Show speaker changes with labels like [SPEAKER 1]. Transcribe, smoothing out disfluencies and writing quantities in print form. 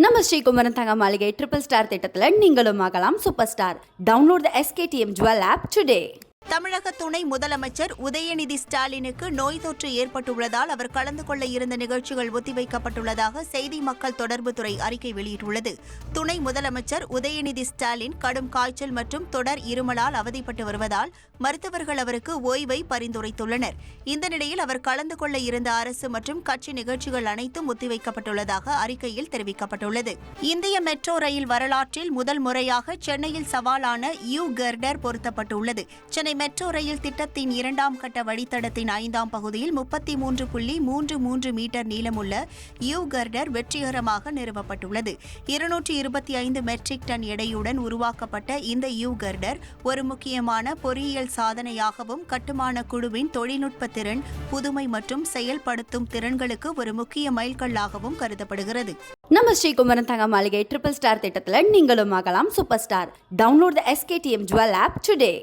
[SPEAKER 1] நம்ம ஸ்ரீகுமரன் தங்க மாளிகை ட்ரிபிள் ஸ்டார் திட்டத்தில் நீங்களும் ஆகலாம் super star. Download the SKTM jewel app today.
[SPEAKER 2] தமிழக துணை முதலமைச்சர் உதயநிதி ஸ்டாலினுக்கு நோய் தொற்று ஏற்பட்டுள்ளதால் அவர் கலந்து கொள்ள இருந்த நிகழ்ச்சிகள் ஒத்திவைக்கப்பட்டுள்ளதாக செய்தி மக்கள் தொடர்புத்துறை அறிக்கை வெளியிட்டுள்ளது. துணை முதலமைச்சர் உதயநிதி ஸ்டாலின் கடும் காய்ச்சல் மற்றும் தொடர் இருமலால் அவதிப்பட்டு வருவதால் மருத்துவர்கள் அவருக்கு ஓய்வை பரிந்துரைத்துள்ளனர். இந்த நிலையில் அவர் கலந்து கொள்ள இருந்த அரசு மற்றும் கட்சி நிகழ்ச்சிகள் அனைத்தும் ஒத்திவைக்கப்பட்டுள்ளதாக அறிக்கையில் தெரிவிக்கப்பட்டுள்ளது. இந்திய மெட்ரோ ரயில் வரலாற்றில் முதல் முறையாக சென்னையில் சவாலான யூ கர்டர் பொருத்தப்பட்டுள்ளது. சென்னை மெட்ரோ ரயில் திட்டத்தின் 2ஆம் கட்ட வழித்தடத்தின் 5ஆம் பகுதியில் 33.33 மீட்டர் நீளமுள்ள யூ கர்டர் வெற்றிகரமாக நிறுவப்பட்டுள்ளது. 225 மெட்ரிக் டன் எடையுடன் உருவாக்கப்பட்ட இந்த யூ கர்டர் ஒரு முக்கியமான பொறியியல் சாதனையாகவும் கட்டுமான குழுவின் தொழில்நுட்ப திறன், புதுமை மற்றும் செயல்படுத்தும் திறன்களுக்கு ஒரு முக்கிய மைல்கல்லாகவும் கருதப்படுகிறது.
[SPEAKER 1] நம்ம ஸ்ரீகுமரன் தங்க மாளிகை ட்ரிபிள் ஸ்டார் திட்டத்தில் நீங்களும் ஆகலாம் super star. Download the SKTM jewel app today.